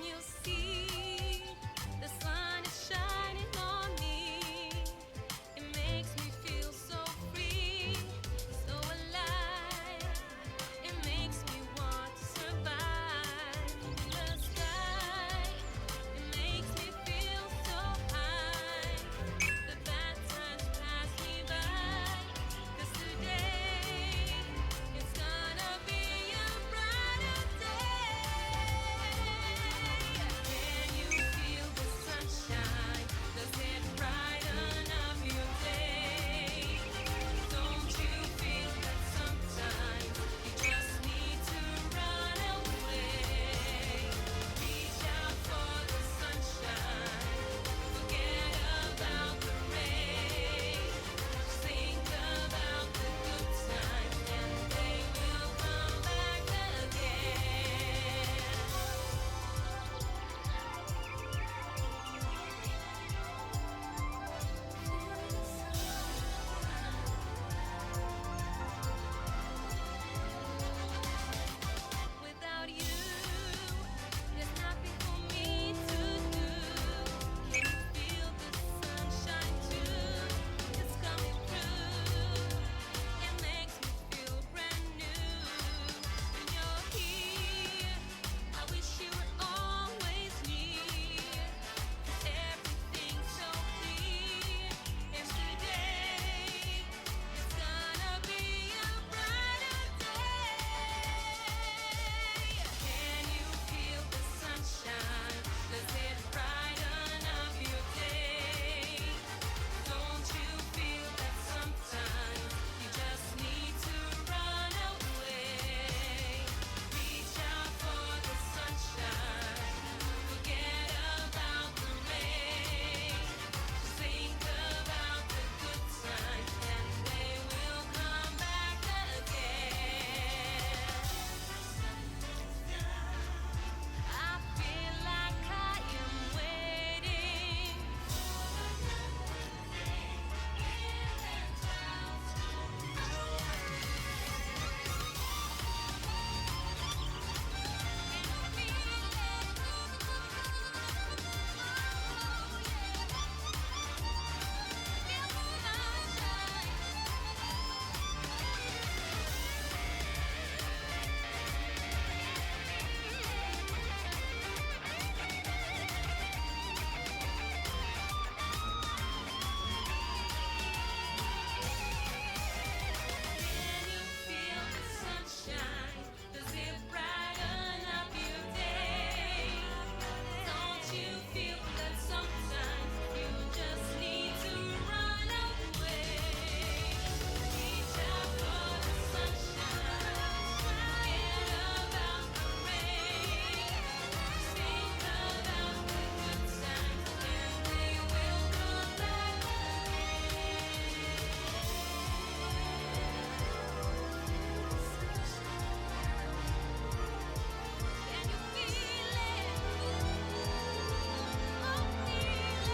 you see the sun is shining on me? It makes me feel so free, so alive. It makes me want to survive in the sky. It makes me feel so high. The bad times pass me by. 'Cause today it's gonna be a brighter day. Can you feel the sunshine? Does it brighten up your day? Don't you feel that sometimes you just need to run away? Reach out for the sunshine. Forget about the rain. Think about the good times, and they will come back again. Without you, there's nothing for me to do. Can you feel the sunshine too? It's coming through. It makes me feel brand new. When you're here, I wish you were always near. 'Cause everything's so clear. And today, it's gonna be a brighter day. Can you feel the sunshine? Does it brighten up your day? Don't you feel that sometimes you just need to run away? Reach out for the sunshine. Forget about the rain. Just think about the good times, and they will come back again. I feel like I am waiting. Can you feel the sunshine? Does it brighten up your day? Don't you feel that sometimes you just need to run away? Reach out for the sunshine. Forget about the rain. Think about the good times, and they will come back Can you feel it? Oh, feel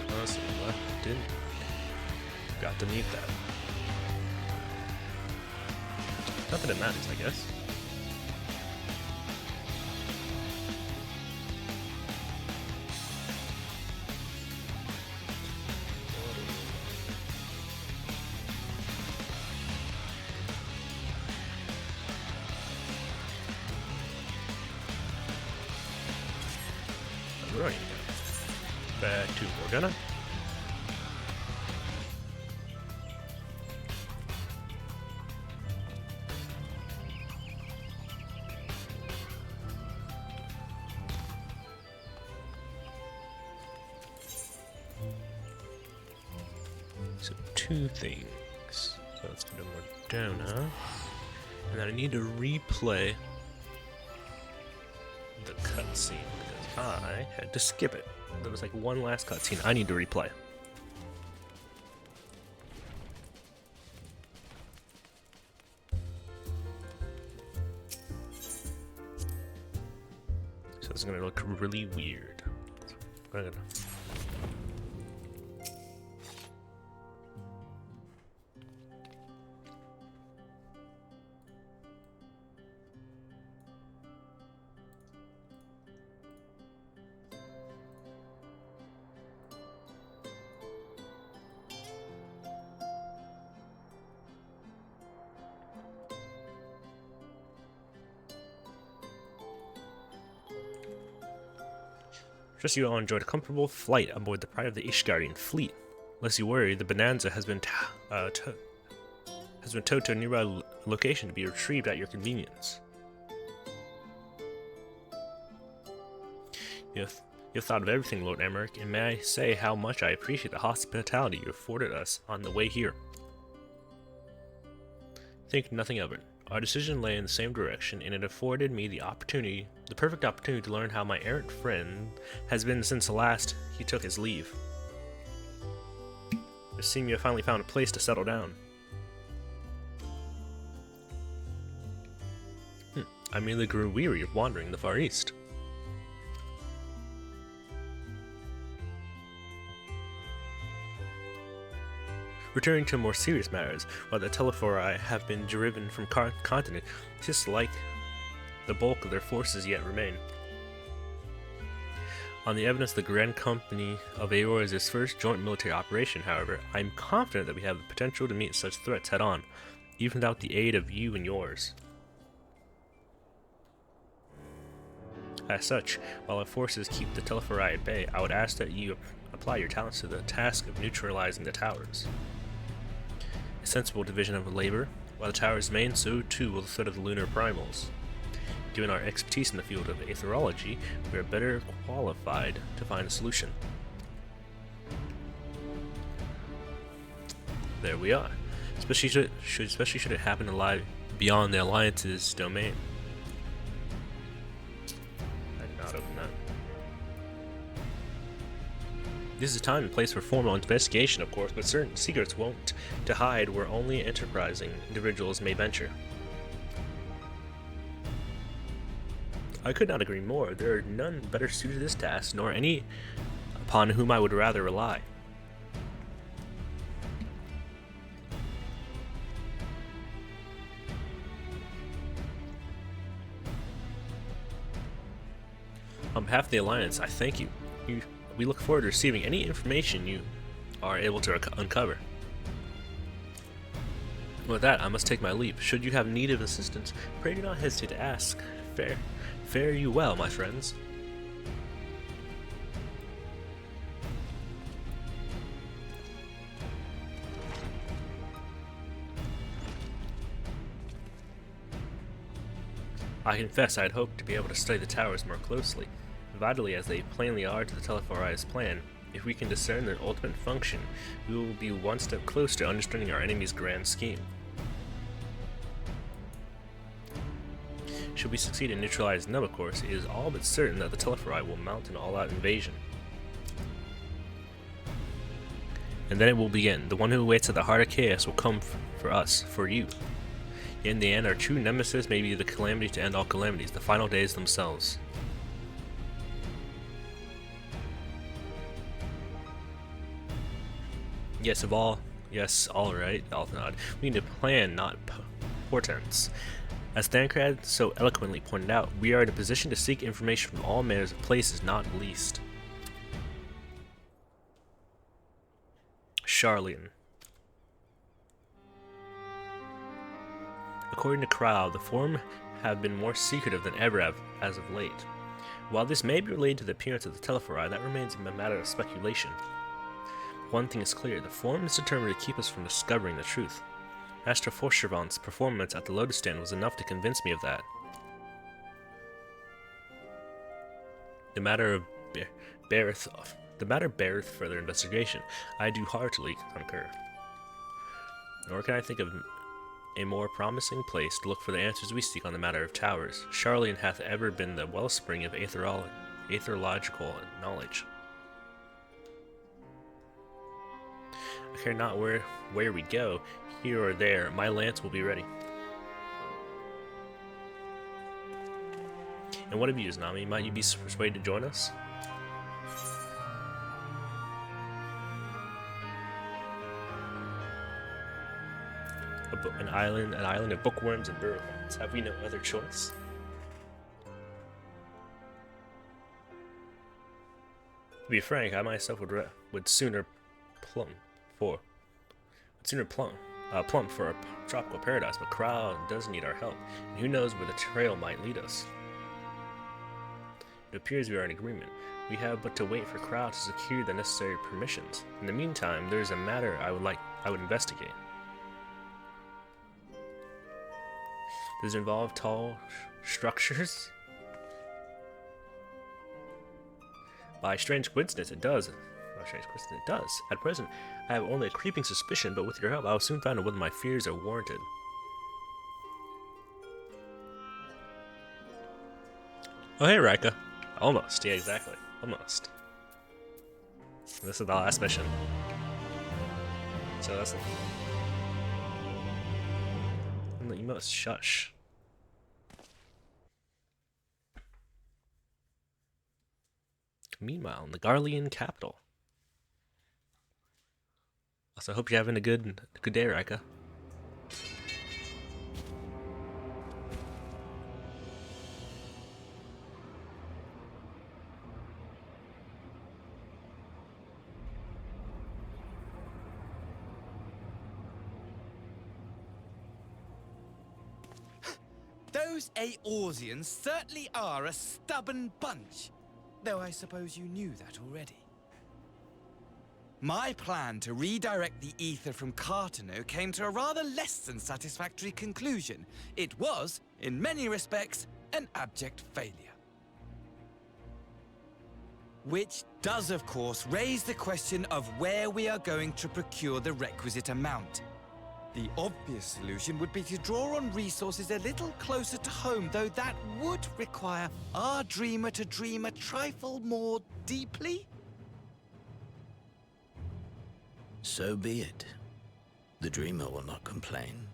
Honestly, what? Didn't. Got to need that. Not that it matters, I guess. Right. Back to Morgana. So two things. So let's go to Morgana. And then I need to replay the cutscene because I had to skip it. There was like one last cutscene I need to replay. So it's gonna look really weird. I'm gonna... Trust you all enjoyed a comfortable flight aboard the Pride of the Ishgarian fleet. Lest you worry, the Bonanza has been towed to a nearby location to be retrieved at your convenience. You've thought of everything, Lord Emmerich, and may I say how much I appreciate the hospitality you afforded us on the way here. Think nothing of it. Our decision lay in the same direction, and it afforded me the perfect opportunity to learn how my errant friend has been since last he took his leave. It seems you have finally found a place to settle down. I merely grew weary of wandering the Far East. Returning to more serious matters, while the Telephori have been driven from continent, 'tis like the bulk of their forces yet remain. On the evidence the Grand Company of Aor is its first joint military operation, however, I am confident that we have the potential to meet such threats head-on, even without the aid of you and yours. As such, while our forces keep the Telephori at bay, I would ask that you apply your talents to the task of neutralizing the towers. A sensible division of labor. While the towers remain, so too will the threat of the lunar primals. Given our expertise in the field of aetherology, we are better qualified to find a solution. There we are. Especially should it happen to lie beyond the Alliance's domain. I did not open that. This is a time and place for formal investigation, of course, but certain secrets won't to hide where only enterprising individuals may venture. I could not agree more. There are none better suited to this task, nor any upon whom I would rather rely. On behalf of the Alliance, I thank you. We look forward to receiving any information you are able to uncover. With that, I must take my leave. Should you have need of assistance, pray do not hesitate to ask. Fare you well, my friends. I confess I had hoped to be able to study the towers more closely. Vitally as they plainly are to the Telephori's plan, if we can discern their ultimate function, we will be one step closer to understanding our enemy's grand scheme. Should we succeed in neutralizing them, of course, it is all but certain that the Telephori will mount an all-out invasion. And then it will begin. The one who waits at the heart of chaos will come for us, for you. In the end, our true nemesis may be the calamity to end all calamities, the final days themselves. Yes, alright, Althnod. We need to plan, not portents. As Thancred so eloquently pointed out, we are in a position to seek information from all manners of places, not least. Charlian. According to Crow, the Forum have been more secretive than ever as of late. While this may be related to the appearance of the Telephori, that remains a matter of speculation. One thing is clear, the Forum is determined to keep us from discovering the truth. Master Forchervant's performance at the Lotus Stand was enough to convince me of that. The matter beareth further investigation. I do heartily concur. Nor can I think of a more promising place to look for the answers we seek on the matter of towers. Charlian hath ever been the wellspring of aetherological knowledge. I care not where we go, here or there, my lance will be ready. And what of you, Nami? Might you be persuaded to join us? An island of bookworms and burrowheads. Have we no other choice? To be frank, I myself would sooner plumb for a tropical paradise, but Krau does need our help, and who knows where the trail might lead us. It appears we are in agreement. We have but to wait for Krau to secure the necessary permissions. In the meantime, there is a matter I would investigate. Does it involve tall structures? By strange coincidence, it does. At present, I have only a creeping suspicion, but with your help, I will soon find out whether my fears are warranted. Oh, hey, Rika. Almost. Yeah, exactly. Almost. This is the last mission. So that's... You must shush. Meanwhile, in the Garlean capital. Also, I hope you're having a good day, Rika. Those Eorzeans certainly are a stubborn bunch, though I suppose you knew that already. My plan to redirect the ether from Cartano came to a rather less than satisfactory conclusion. It was, in many respects, an abject failure. Which does, of course, raise the question of where we are going to procure the requisite amount. The obvious solution would be to draw on resources a little closer to home, though that would require our dreamer to dream a trifle more deeply. So be it. The dreamer will not complain.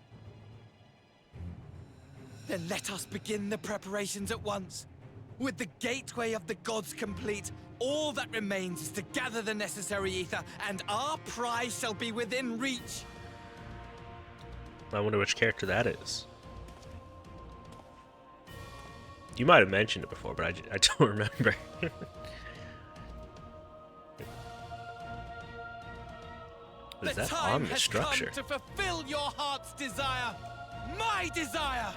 Then let us begin the preparations at once. With the gateway of the gods complete, all that remains is to gather the necessary ether, and our prize shall be within reach. I wonder which character that is. You might have mentioned it before, but I don't remember. What is that on the structure? The time has come to fulfill your heart's desire, my desire!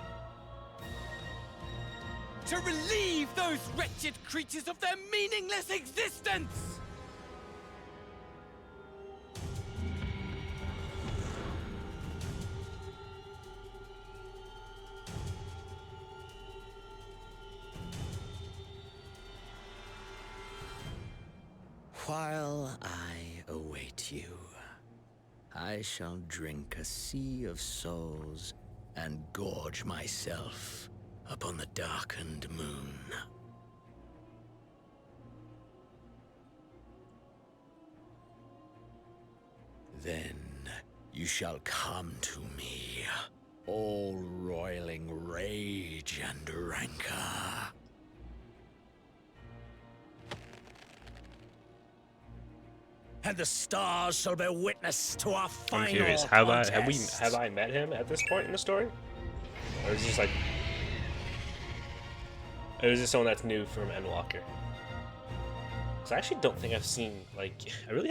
To relieve those wretched creatures of their meaningless existence! While I await you, I shall drink a sea of souls and gorge myself upon the darkened moon. Then you shall come to me, all roiling rage and rancor. And the stars shall bear witness to our final I'm curious. contest. Have I met him at this point in the story, or is this like, or is this someone that's new from Endwalker? So I actually don't think I've seen I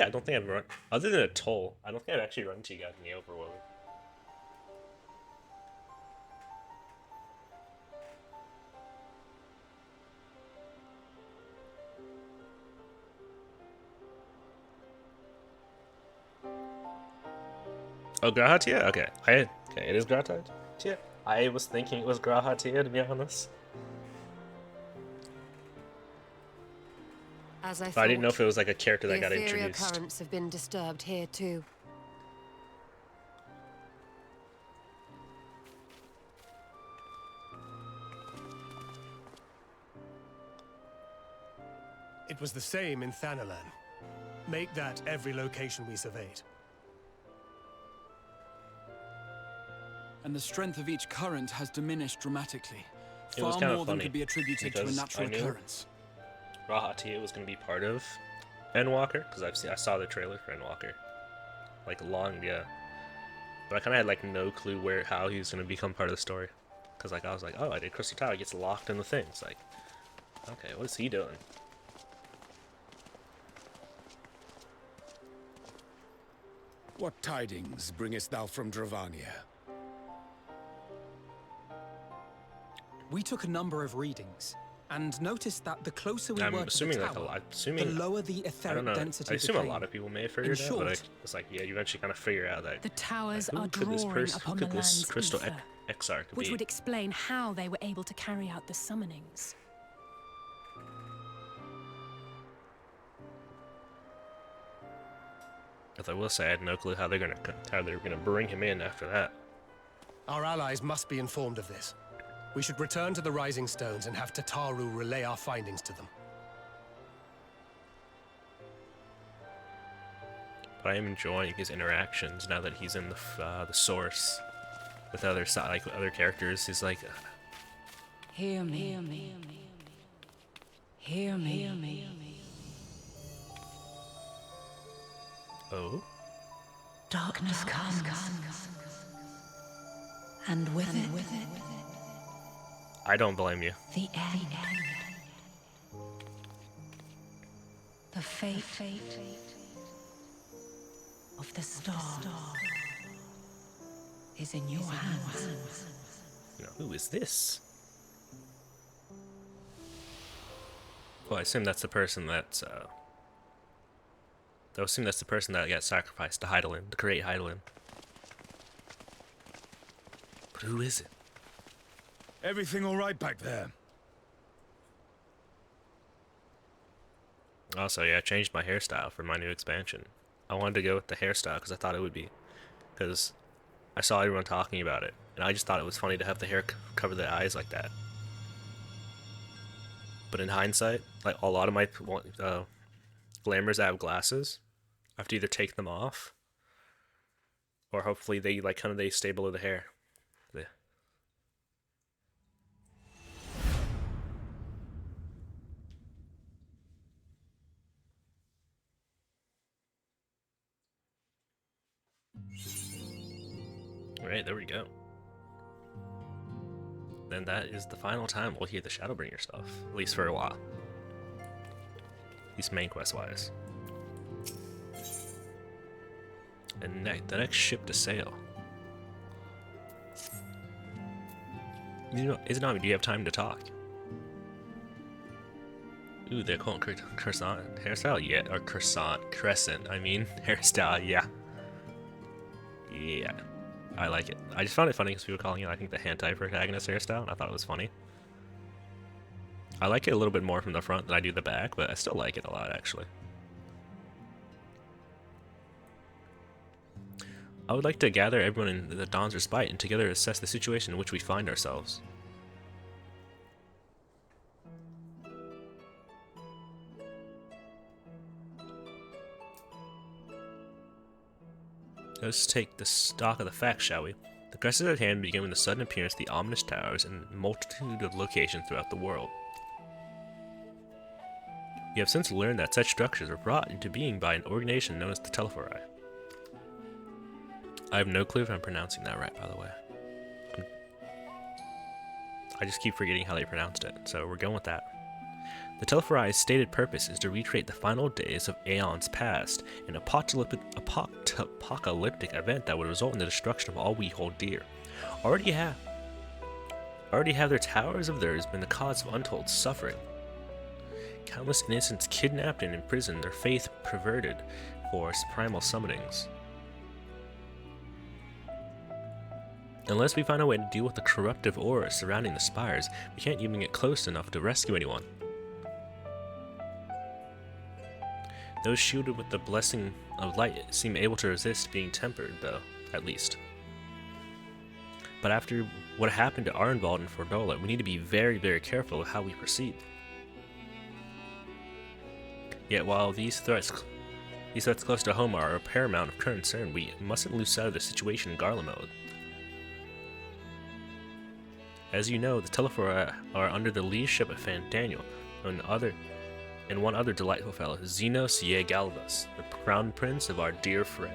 don't think I've run other than a toll. I don't think I've actually run into you guys in the overworld. Oh, Grahatia? Okay. Okay, it is Grahatia? I was thinking it was Grahatia, to be honest. As I But I didn't know thought, if it was like a character that the got ethereal introduced. currents have been disturbed here too. It was the same in Thanalan. Make that every location we surveyed. And the strength of each current has diminished dramatically. It was Far kind of more than funny could be attributed to a because natural I knew occurrence. Rahatia was going to be part of Endwalker, because I saw the trailer for Endwalker. Like, long, yeah. But I kind of had, like, no clue how he was going to become part of the story. Because, like, I was like, oh, I did Crystal Tower, gets locked in the thing. It's like, okay, what is he doing? What tidings bringest thou from Dravania? We took a number of readings, and noticed that the closer we I'm were to assuming, the like, tower, assuming, the lower the I etheric don't know, density I assume became. a lot of people may have figured it out, but it's like, yeah, you eventually kind of figure out that, The towers who are could this drawing person, upon who the could this land's Crystal ether, Exarch which be? would explain how they were able to carry out the summonings. As I will say, I had no clue how they're gonna bring him in after that. Our allies must be informed of this. We should return to the Rising Stones and have Tataru relay our findings to them. But I am enjoying his interactions now that he's in the source with other other characters. He's like, Hear me. Hear me. Hear me. Hear me. oh, Darkness comes. And with it, I don't blame you. the end. The fate of the star is in your hands. Now, who is this? Well, I assume that's the person that's I assume that's the person that got sacrificed to Hydaelyn, to create Hydaelyn. But who is it? Everything all right back there? Also, yeah, I changed my hairstyle for my new expansion. I wanted to go with the hairstyle because I thought it would be, because I saw everyone talking about it, and I just thought it was funny to have the hair cover the eyes like that. But in hindsight, like a lot of my glamours that have glasses, I have to either take them off, or hopefully they they stay below the hair. The Alright, there we go. Then that is the final time we'll hear the Shadowbringer stuff, at least for a while. At least main quest wise. And the next ship to sail. Izanami, do you have time to talk? Ooh, they're calling croissant hairstyle? Yeah, or crescent, I mean, hairstyle, yeah. Yeah, I like it. I just found it funny because we were calling it, I think, the hentai protagonist hairstyle, and I thought it was funny. I like it a little bit more from the front than I do the back, but I still like it a lot, actually. I would like to gather everyone in the Dawn's Respite and together assess the situation in which we find ourselves. Let's take the stock of the facts, shall we? The crisis at hand began with the sudden appearance of the ominous towers in a multitude of locations throughout the world. We have since learned that such structures were brought into being by an organization known as the Telefori. I have no clue if I'm pronouncing that right, by the way. I just keep forgetting how they pronounced it, so we're going with that. The Telefori's stated purpose is to recreate the final days of aeons past, an apocalyptic event that would result in the destruction of all we hold dear. Already have their towers of theirs been the cause of untold suffering. Countless innocents kidnapped and imprisoned, their faith perverted for primal summonings. Unless we find a way to deal with the corruptive aura surrounding the spires, we can't even get close enough to rescue anyone. Those shielded with the blessing of light seem able to resist being tempered, though, at least. But after what happened to Arnvald and Fordola, we need to be very, very careful of how we proceed. Yet while these threats close to home are a paramount of concern, we mustn't lose sight of the situation in Garlemald. As you know, the Telephori are under the leadership of Fan Daniel and one other delightful fellow, Xenos Galvas, the crown prince of our dear friend.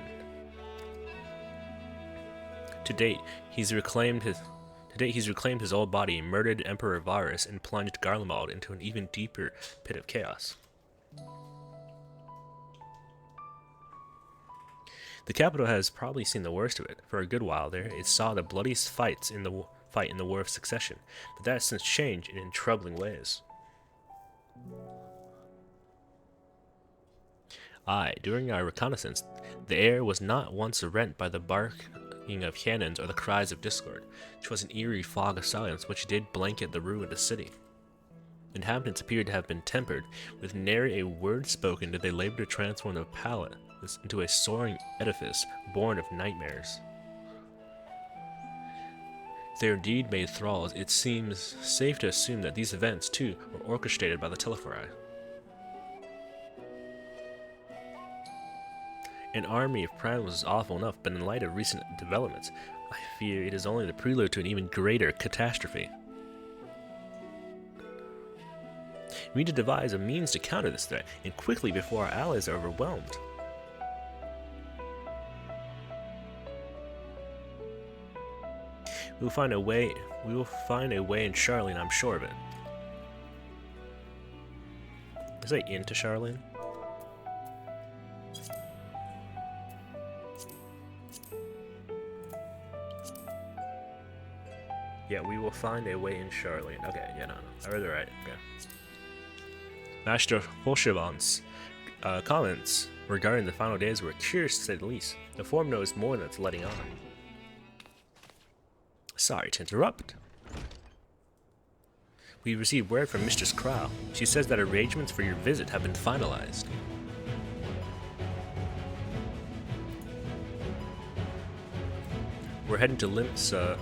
To date, he's reclaimed his old body, murdered Emperor Varus, and plunged Garlemald into an even deeper pit of chaos. The capital has probably seen the worst of it. For a good while there, it saw the bloodiest fight in the War of Succession, but that has since changed in troubling ways. During our reconnaissance, the air was not once rent by the barking of cannons or the cries of discord, which was an eerie fog of silence which did blanket the ruined city. Inhabitants appeared to have been tempered, with nary a word spoken did they labor to transform the palace into a soaring edifice born of nightmares. If they are indeed made thralls, it seems safe to assume that these events, too, were orchestrated by the Telephori. An army of primes was awful enough, but in light of recent developments, I fear it is only the prelude to an even greater catastrophe. We need to devise a means to counter this threat, and quickly before our allies are overwhelmed. We will find a way in Charlene, I'm sure of it. Is that into Charlene? Yeah, we will find a way in Charlene. Okay, yeah, no. I read it right. Okay. Master Bolshevan's comments regarding the final days were curious to say the least. The form knows more than it's letting on. Sorry to interrupt. We received word from Mistress Crow. She says that arrangements for your visit have been finalized. We're heading to Limsa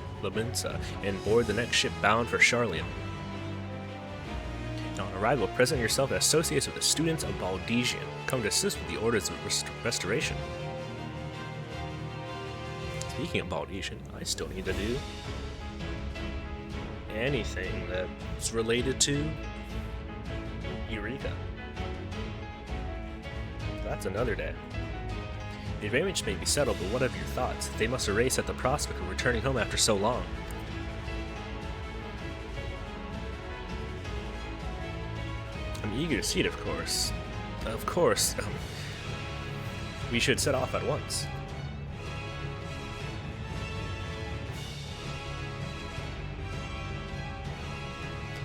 and board the next ship bound for Charlian. Now, on arrival, present yourself as associates with the students of Baldesian, come to assist with the orders of restoration. Speaking of Baldesian, I still need to do anything that's related to Eureka. That's another day. The arrangements may be settled, but what of your thoughts? They must erase at the prospect of returning home after so long. I'm eager to see it, of course. Of course. We should set off at once.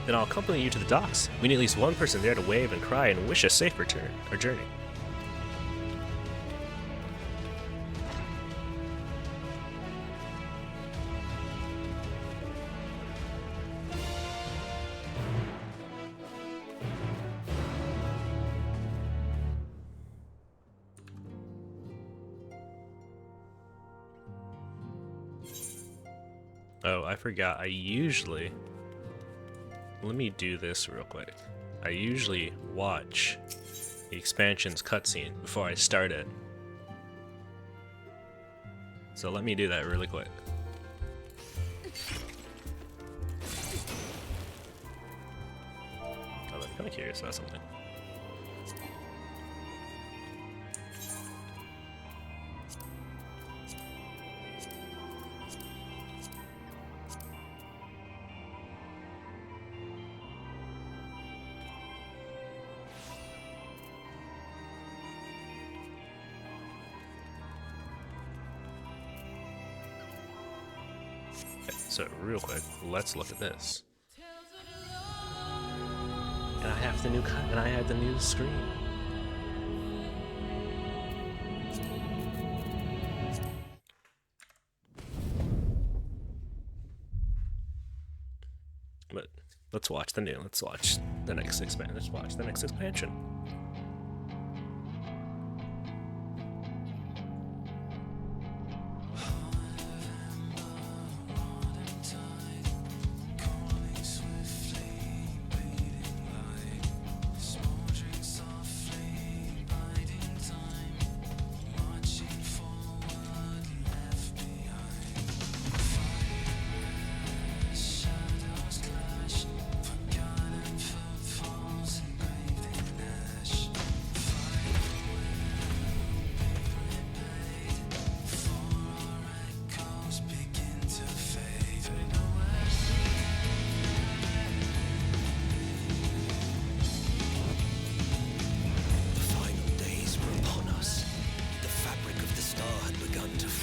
Then I'll accompany you to the docks. We need at least one person there to wave and cry and wish a safe return or journey. Oh, I forgot. Let me do this real quick. I usually watch the expansion's cutscene before I start it. So let me do that really quick. I'm kind of curious about something. So real quick, let's look at this. And I have the new screen. But let's watch the next expansion.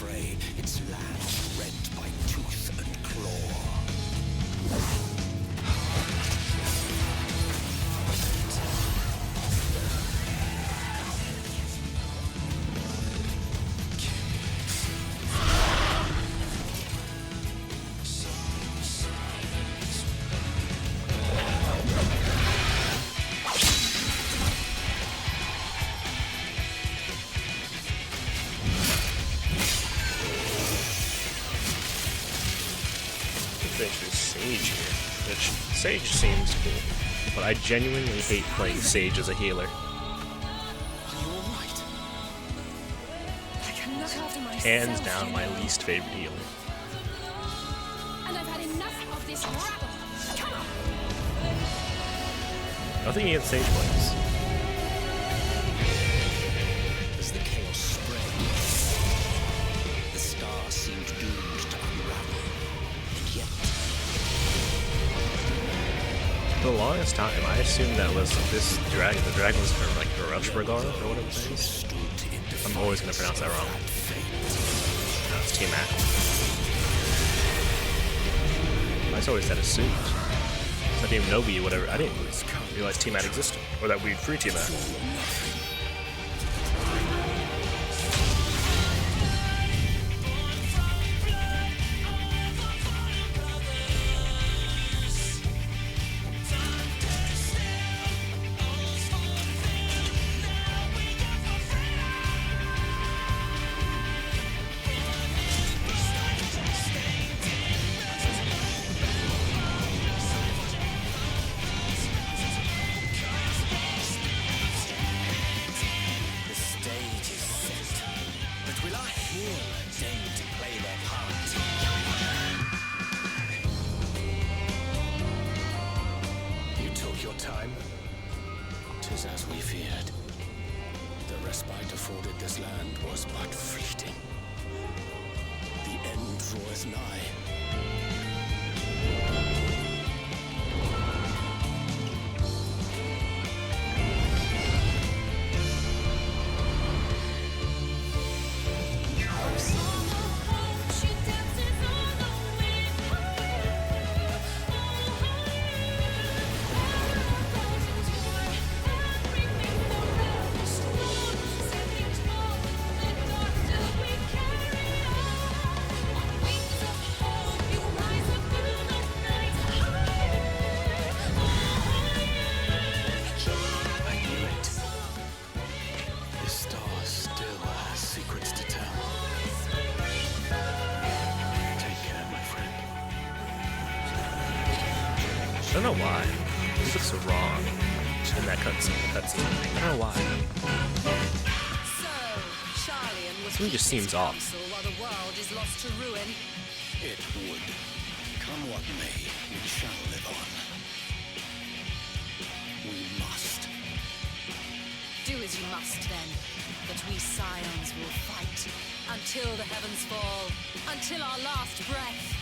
fray, its land rent by tooth and claw. Sage here, which Sage seems cool, but I genuinely hate playing Sage as a healer. Hands down, my least favorite healer. And I've had enough of this rabble. Come on. Nothing against Sage plays. As the chaos spread, the stars seemed doomed to unravel, and yet For the longest time, I assumed that was this dragon. The dragon was from like Rushburgar or whatever it is. I'm always gonna pronounce that wrong. No, it's Tiamat. I just always had assumed. I didn't even know whatever. I didn't realize Tiamat existed, or that we'd free Tiamat. time, 'tis as we feared. The respite afforded this land was but fleeting. The end draweth nigh. I don't know why. He looks so wrong in that cutscene. I don't know why. Something just seems off. While the world is lost to ruin. It would. Come what may, we shall live on. We must. Do as you must then, but we scions will fight until the heavens fall, until our last breath.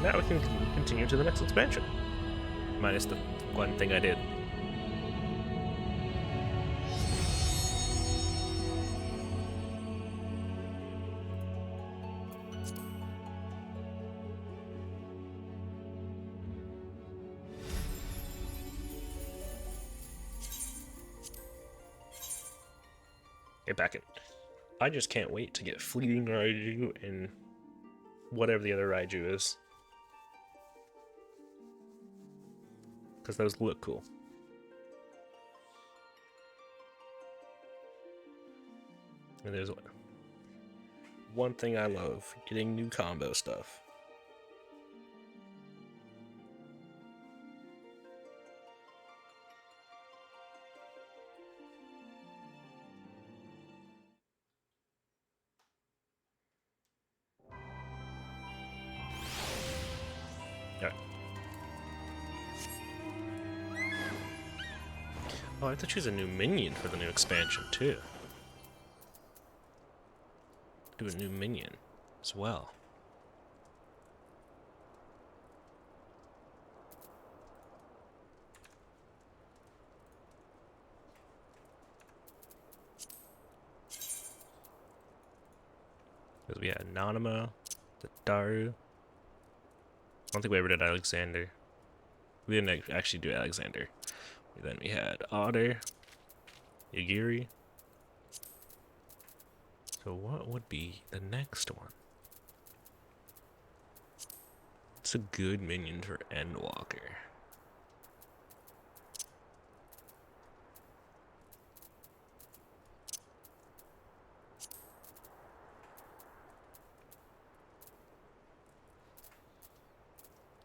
Now we can continue to the next expansion. Minus the one thing I did get back in. I just can't wait to get Fleeting Raiju and whatever the other Raiju is. Because those look cool. And there's one thing I love, getting new combo stuff. Alright. Oh, I have to choose a new minion for the new expansion, too. Do a new minion as well. Because we had Nanama, the Daru. I don't think we ever did Alexander. We didn't actually do Alexander. Then we had Otter, Yagiri. So what would be the next one? It's a good minion for Endwalker.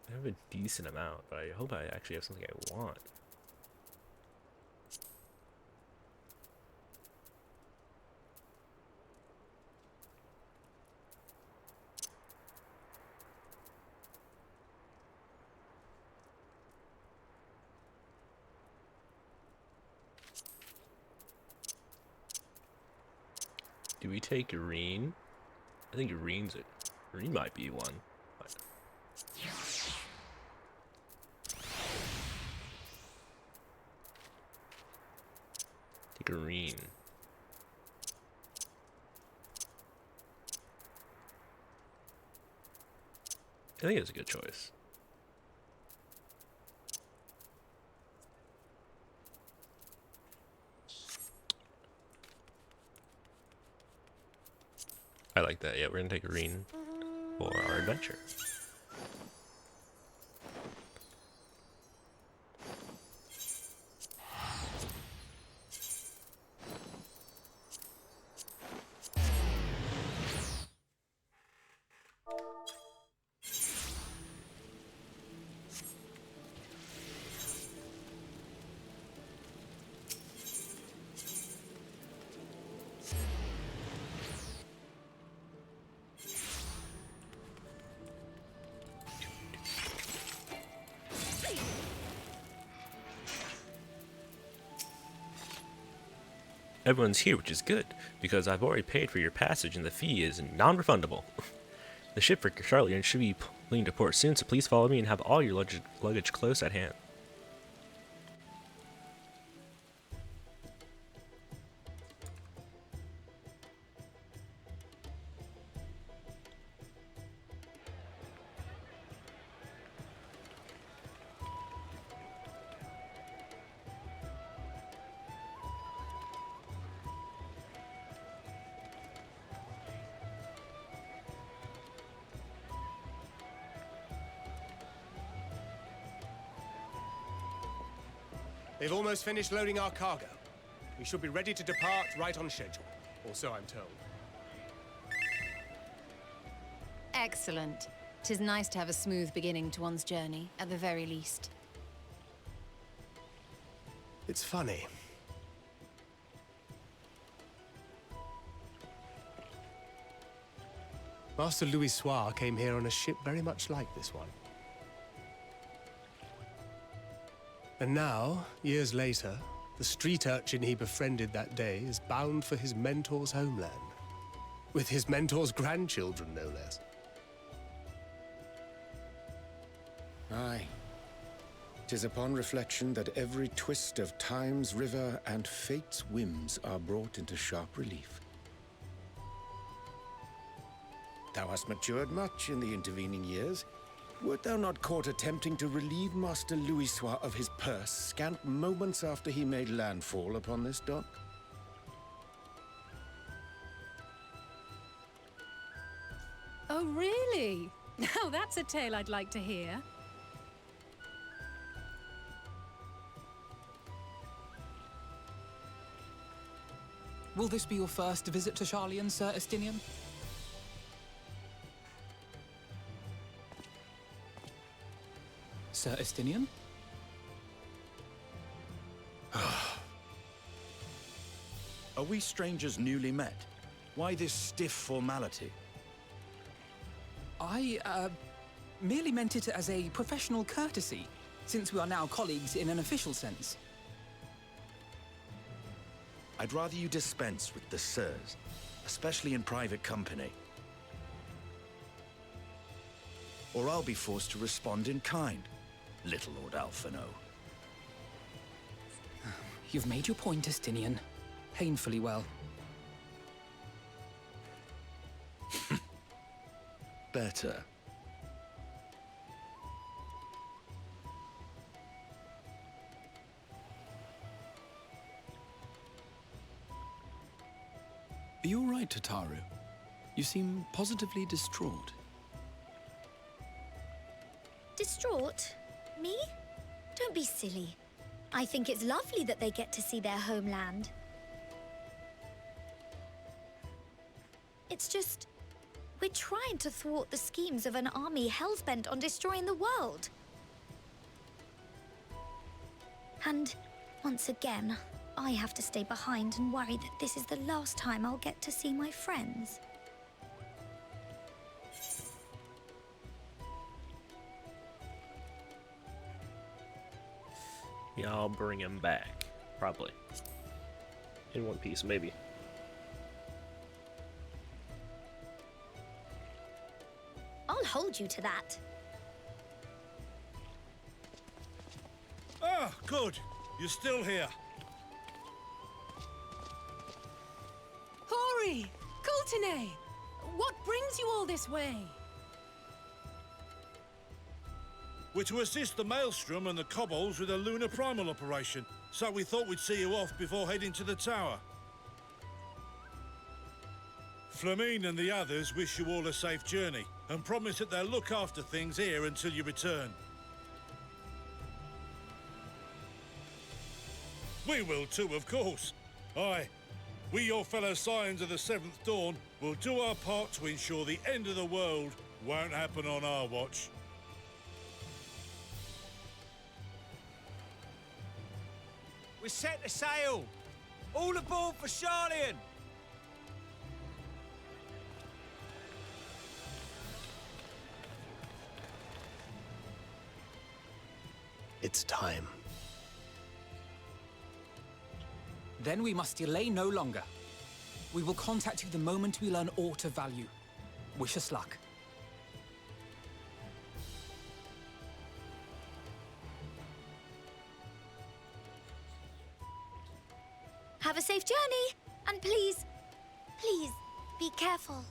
I have a decent amount, but I hope I actually have something I want. Do we take Reen? I think Reen's it. Reen might be one. But... take a Reen. I think it's a good choice. I like that. Yeah, we're gonna take a Reen for our adventure. Everyone's here, which is good, because I've already paid for your passage and the fee is non-refundable. The ship for Charlotte should be pulling to port soon, so please follow me and have all your luggage close at hand. They've almost finished loading our cargo. We should be ready to depart right on schedule, or so I'm told. Excellent. 'Tis nice to have a smooth beginning to one's journey, at the very least. It's funny. Master Louis Soir came here on a ship very much like this one. And now, years later, the street urchin he befriended that day is bound for his mentor's homeland. With his mentor's grandchildren, no less. Aye. 'Tis upon reflection that every twist of time's river and fate's whims are brought into sharp relief. Thou hast matured much in the intervening years. Wert thou not caught attempting to relieve Master Louis Soir of his purse scant moments after he made landfall upon this dock? tale I'd like to hear. Will this be your first visit to Sharlayan, Sir Estinian? Sir Estinian? Are we strangers newly met? Why this stiff formality? I, merely meant it as a professional courtesy, since we are now colleagues in an official sense. I'd rather you dispense with the sirs, especially in private company. Or I'll be forced to respond in kind, little Lord Alphino. You've made your point, Estinian. Painfully well. Better. Are you all right, Tataru? You seem positively distraught. Distraught? Me? Don't be silly. I think it's lovely that they get to see their homeland. It's just, we're trying to thwart the schemes of an army hell-bent on destroying the world. And once again, I have to stay behind and worry that this is the last time I'll get to see my friends. Yeah, I'll bring him back. Probably. In one piece, maybe. I'll hold you to that. Ah, good. You're still here. Hori! Kultine! What brings you all this way? We're to assist the Maelstrom and the Kobolds with a lunar primal operation, so we thought we'd see you off before heading to the tower. Flamine and the others wish you all a safe journey, and promise that they'll look after things here until you return. We will too, of course. Aye, we your fellow Scions of the Seventh Dawn will do our part to ensure the end of the world won't happen on our watch. We're set to sail! All aboard for Sharlayan! It's time. Then we must delay no longer. We will contact you the moment we learn aught of value. Wish us luck. Have a safe journey, and please, please, be careful.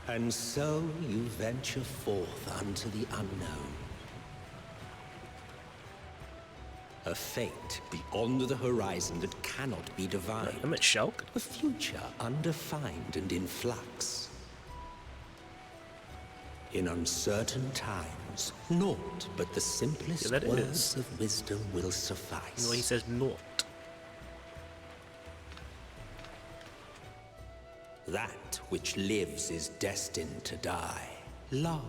And so you venture forth unto the unknown. A fate beyond the horizon that cannot be divined. I'm at Shulk. A future undefined and in flux. In uncertain times, naught but the simplest Yeah, that words is. of wisdom will suffice. No, he says naught. That which lives is destined to die. Love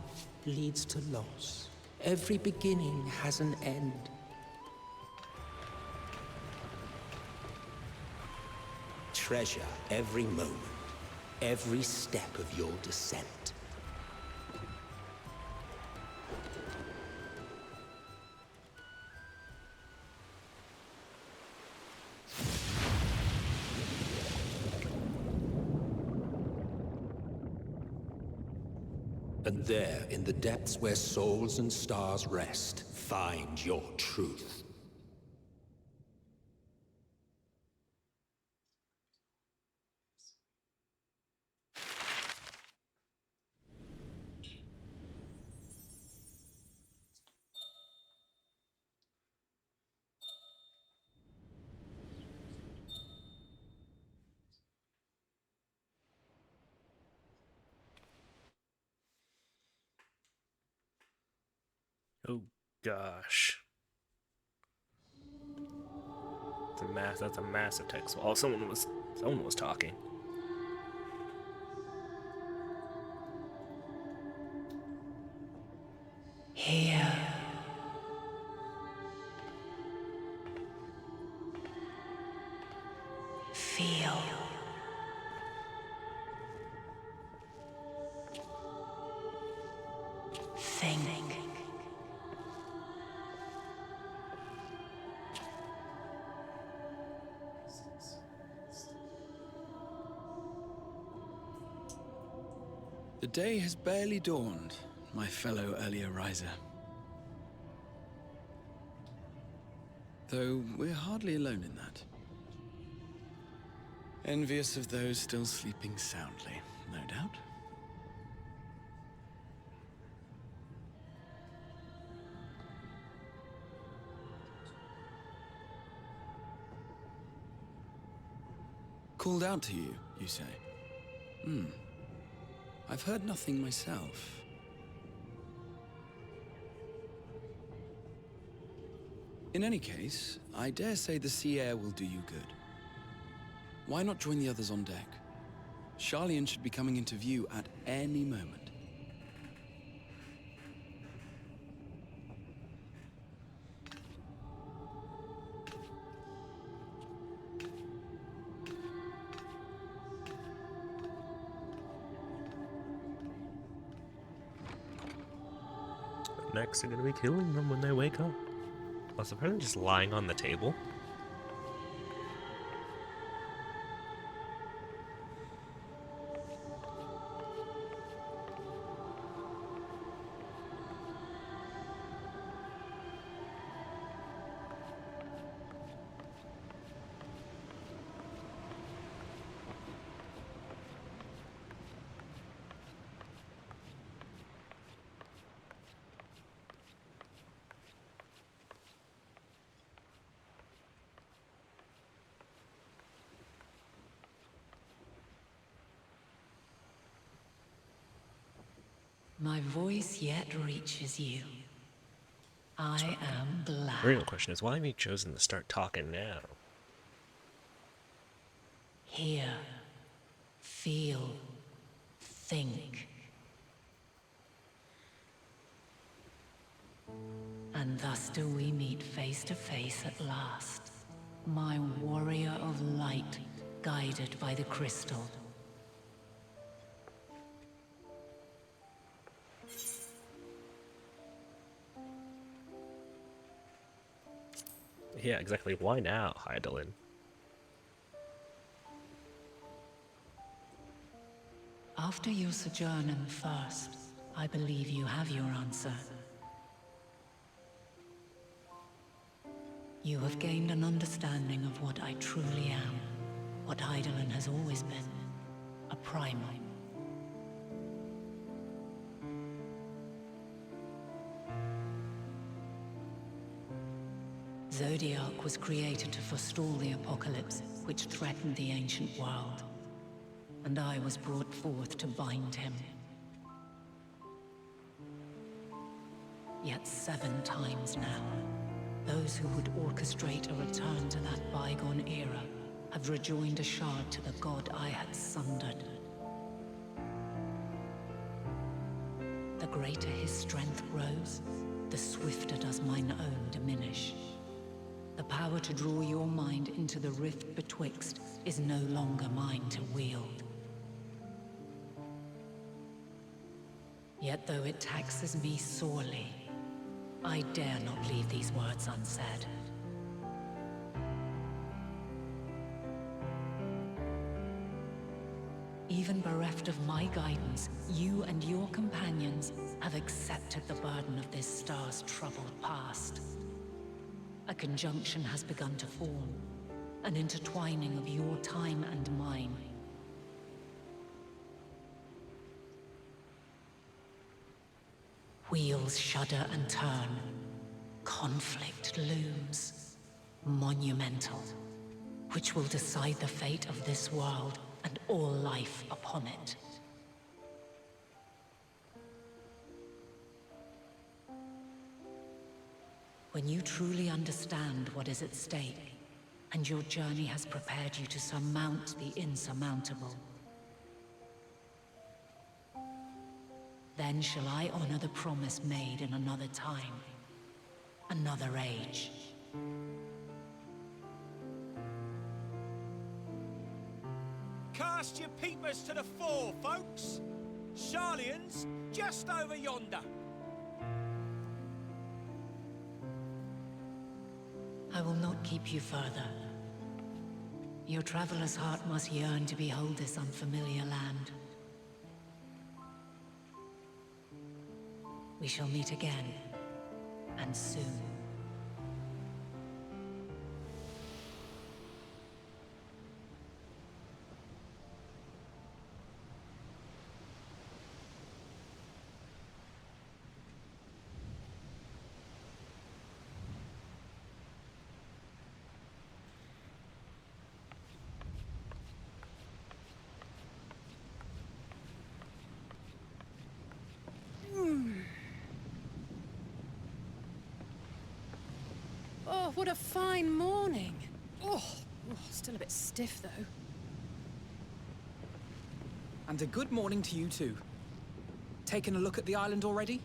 leads to loss. Every beginning has an end. Treasure every moment, every step of your descent. And there, in the depths where souls and stars rest, find your truth. Oh gosh. That's a massive text wall. Someone was talking. Here. Feel. Think. The day has barely dawned, my fellow earlier riser. Though we're hardly alone in that. Envious of those still sleeping soundly, no doubt. Called out to you, you say? I've heard nothing myself. In any case, I dare say the sea air will do you good. Why not join the others on deck? Charlian should be coming into view at any moment. Next, they're gonna be killing them when they wake up. Was the person just lying on the table? My voice yet reaches you. I am glad. The real question is, why have you chosen to start talking now? Hear, feel, think. And thus do we meet face to face at last. My warrior of light, guided by the crystal. Yeah, exactly. Why now, Hydaelyn? After your sojourn in the First, I believe you have your answer. You have gained an understanding of what I truly am, what Hydaelyn has always been, a primal. Zodiac was created to forestall the apocalypse, which threatened the ancient world. And I was brought forth to bind him. Yet 7 times now, those who would orchestrate a return to that bygone era have rejoined a shard to the god I had sundered. The greater his strength grows, the swifter does mine own diminish. The power to draw your mind into the rift betwixt is no longer mine to wield. Yet though it taxes me sorely, I dare not leave these words unsaid. Even bereft of my guidance, you and your companions have accepted the burden of this star's troubled past. A conjunction has begun to form, an intertwining of your time and mine. Wheels shudder and turn. Conflict looms. Monumental. Which will decide the fate of this world and all life upon it. When you truly understand what is at stake, and your journey has prepared you to surmount the insurmountable, then shall I honor the promise made in another time, another age. Cast your peepers to the fore, folks. Sharlian's just over yonder. I will not keep you further. Your traveler's heart must yearn to behold this unfamiliar land. We shall meet again, and soon. Oh, what a fine morning. Oh, still a bit stiff though. And a good morning to you too. Taking a look at the island already?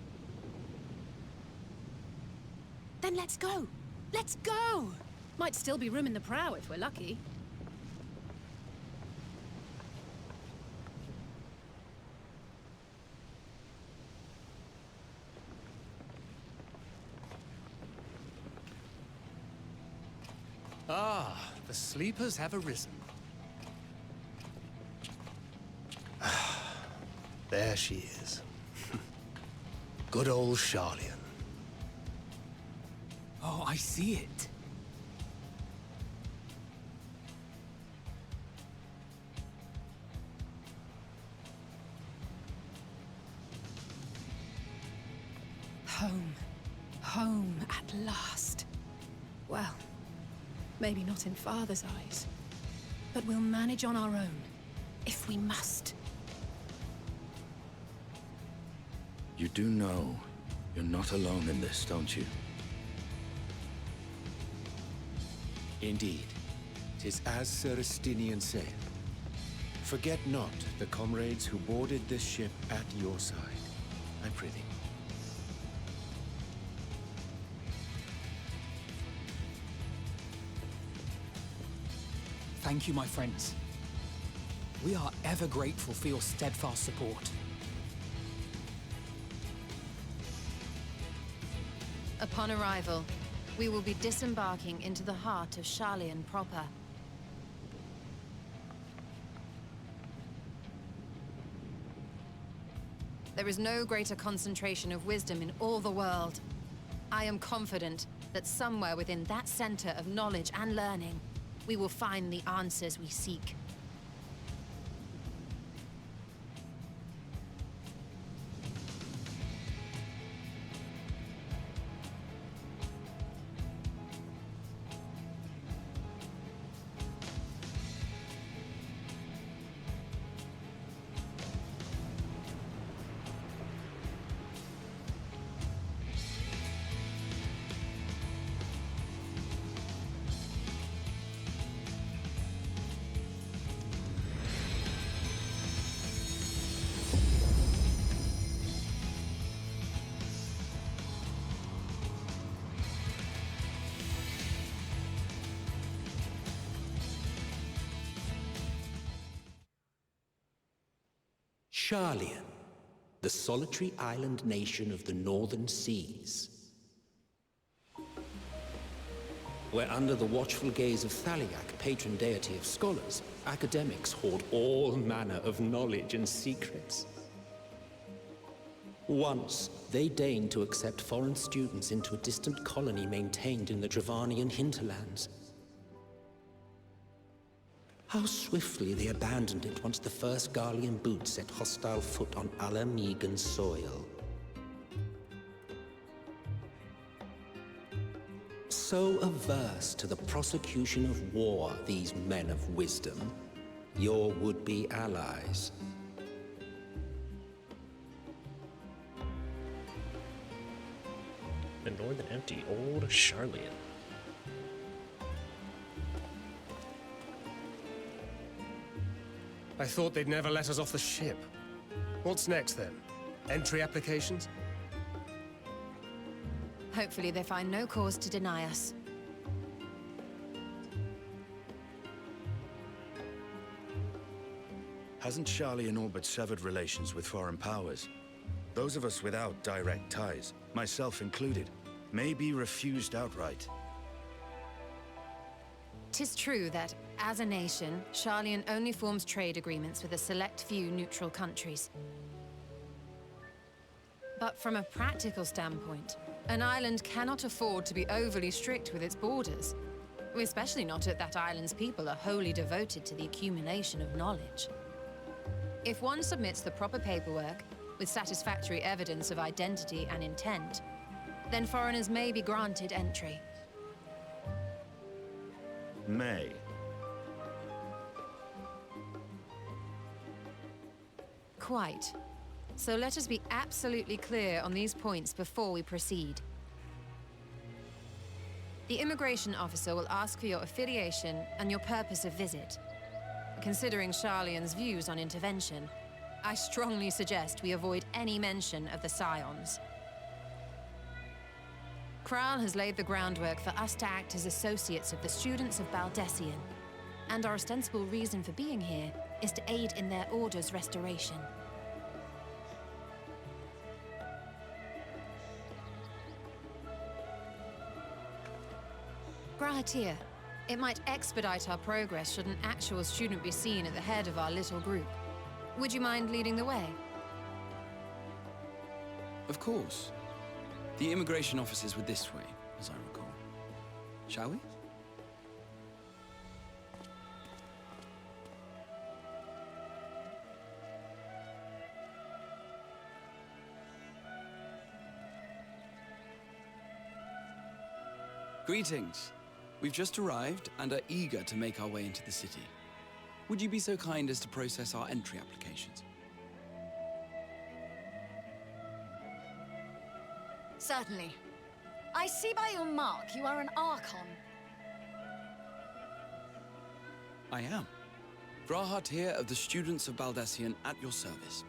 Then let's go. Let's go! Might still be room in the prow if we're lucky. Ah, the sleepers have arisen. There she is. Good old Sharlian. Oh, I see it. Home. Home at last. Well, maybe not in Father's eyes, but we'll manage on our own, if we must. You do know you're not alone in this, don't you? Indeed. 'Tis as Sir Estinian said. Forget not the comrades who boarded this ship at your side, I prithee. Thank you, my friends. We are ever grateful for your steadfast support. Upon arrival, we will be disembarking into the heart of Sharlian proper. There is no greater concentration of wisdom in all the world. I am confident that somewhere within that center of knowledge and learning, we will find the answers we seek. Sharlian, the solitary island nation of the northern seas. where under the watchful gaze of Thaliak, patron deity of scholars, academics hoard all manner of knowledge and secrets. Once, they deigned to accept foreign students into a distant colony maintained in the Dravanian hinterlands. How swiftly they abandoned it once the first Garlean boot set hostile foot on Ala Megan soil. So averse to the prosecution of war, these men of wisdom, your would-be allies. The northern empty old Charlian. I thought they'd never let us off the ship. What's next, then? Entry applications? Hopefully they find no cause to deny us. Hasn't Charlian all but severed relations with foreign powers? Those of us without direct ties, myself included, may be refused outright. 'Tis true that, as a nation, Charlian only forms trade agreements with a select few neutral countries. But from a practical standpoint, an island cannot afford to be overly strict with its borders, especially not if that island's people are wholly devoted to the accumulation of knowledge. If one submits the proper paperwork, with satisfactory evidence of identity and intent, then foreigners may be granted entry. May. Quite. So let us be absolutely clear on these points before we proceed. The immigration officer will ask for your affiliation and your purpose of visit. Considering Charlian's views on intervention, I strongly suggest we avoid any mention of the Scions. Kral has laid the groundwork for us to act as associates of the students of Baldessian, and our ostensible reason for being here is to aid in their order's restoration. Grahatir, it might expedite our progress should an actual student be seen at the head of our little group. Would you mind leading the way? Of course. The immigration officers were this way, as I recall. Shall we? Greetings. We've just arrived and are eager to make our way into the city. Would you be so kind as to process our entry applications? Certainly. I see by your mark you are an Archon. I am. Grahat here of the Students of Baldessian at your service.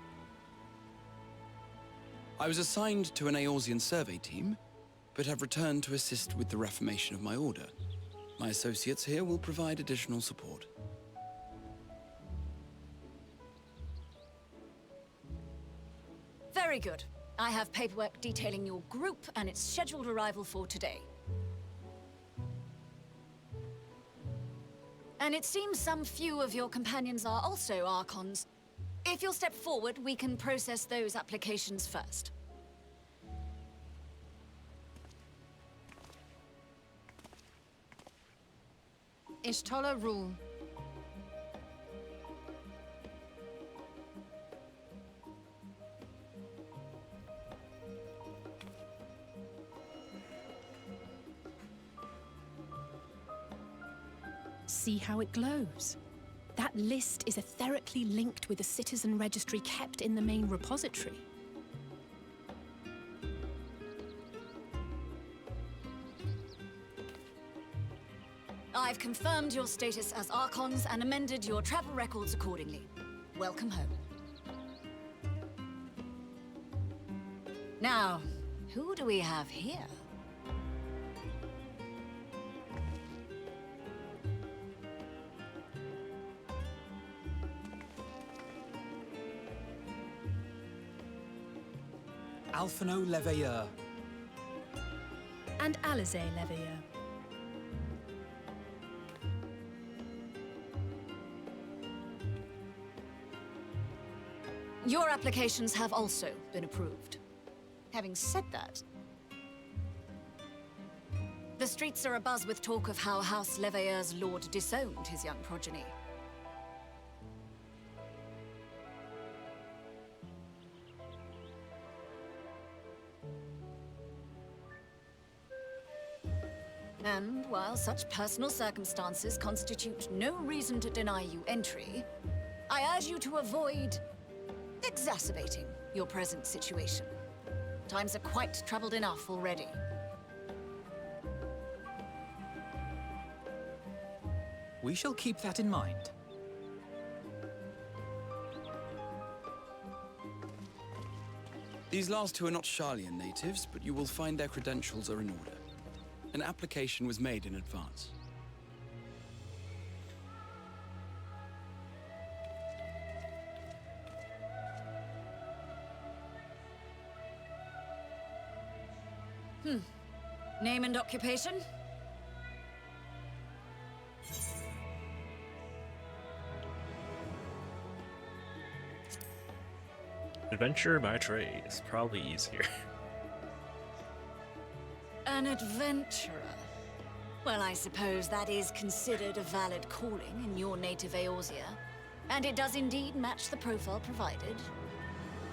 I was assigned to an Eorzean survey team, but have returned to assist with the reformation of my order. My associates here will provide additional support. Very good. I have paperwork detailing your group and its scheduled arrival for today. And it seems some few of your companions are also Archons. If you'll step forward, we can process those applications first. Ishtola rule. See how it glows? That list is etherically linked with the citizen registry kept in the main repository. I've confirmed your status as Archons and amended your travel records accordingly. Welcome home. Now, who do we have here? Alphino Leveilleur. And Alize Leveilleur. Your applications have also been approved. Having said that, the streets are abuzz with talk of how House Leveilleur's lord disowned his young progeny. And while such personal circumstances constitute no reason to deny you entry, I urge you to avoid exacerbating your present situation. Times are quite troubled enough already. We shall keep that in mind. These last two are not Sharlayan natives, but you will find their credentials are in order. An application was made in advance. Name and occupation? Adventurer by trade is probably easier. An adventurer. Well, I suppose that is considered a valid calling in your native Eorzea. And it does indeed match the profile provided.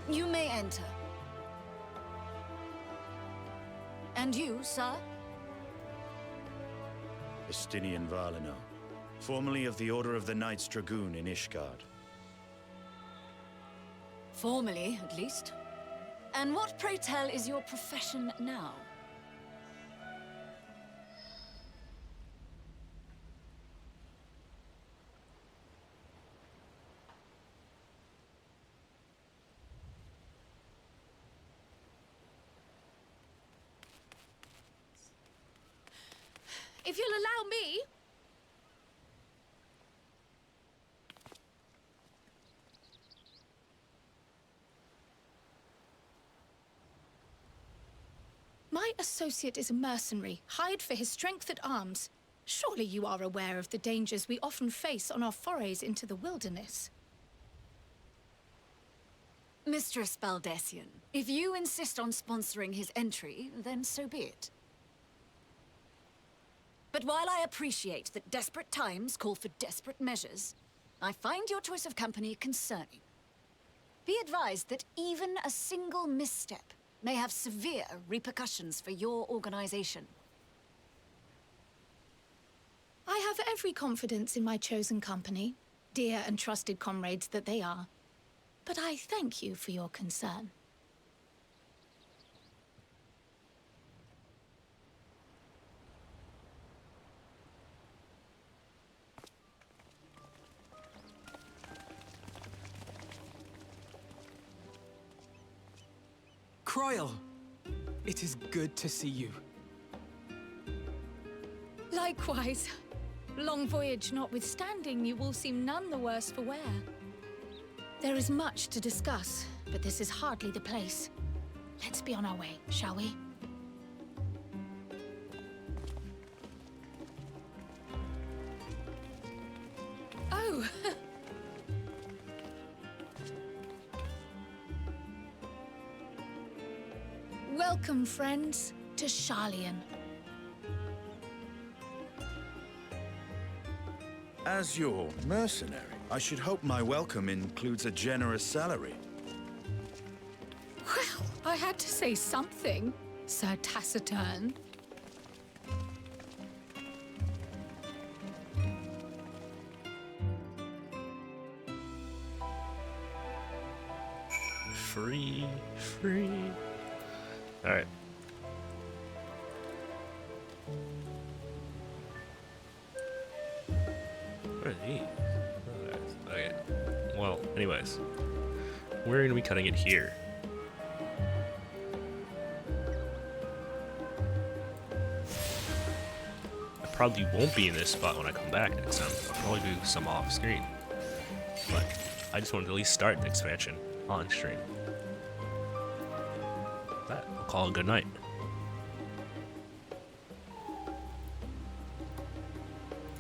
You may enter. And you, sir? Estinian Valino, formerly of the Order of the Knights Dragoon in Ishgard. Formally, at least. And what, pray tell, is your profession now? If you'll allow me... My associate is a mercenary, hired for his strength at arms. Surely you are aware of the dangers we often face on our forays into the wilderness. Mistress Baldessian, if you insist on sponsoring his entry, then so be it. But while I appreciate that desperate times call for desperate measures, I find your choice of company concerning. Be advised that even a single misstep may have severe repercussions for your organization. I have every confidence in my chosen company, dear and trusted comrades that they are. But I thank you for your concern. Croyle! It is good to see you. Likewise. Long voyage notwithstanding, you will seem none the worse for wear. There is much to discuss, but this is hardly the place. Let's be on our way, shall we? Oh! Welcome, friends, to Sharlayan. As your mercenary, I should hope my welcome includes a generous salary. Well, I had to say something, Sir Taciturn. Free. Alright. What are these? Okay. Well, anyways. We're gonna be cutting it here. I probably won't be in this spot when I come back next time. I'll probably do some off screen. But I just wanted to at least start the expansion on stream. That, I'll call it a good night.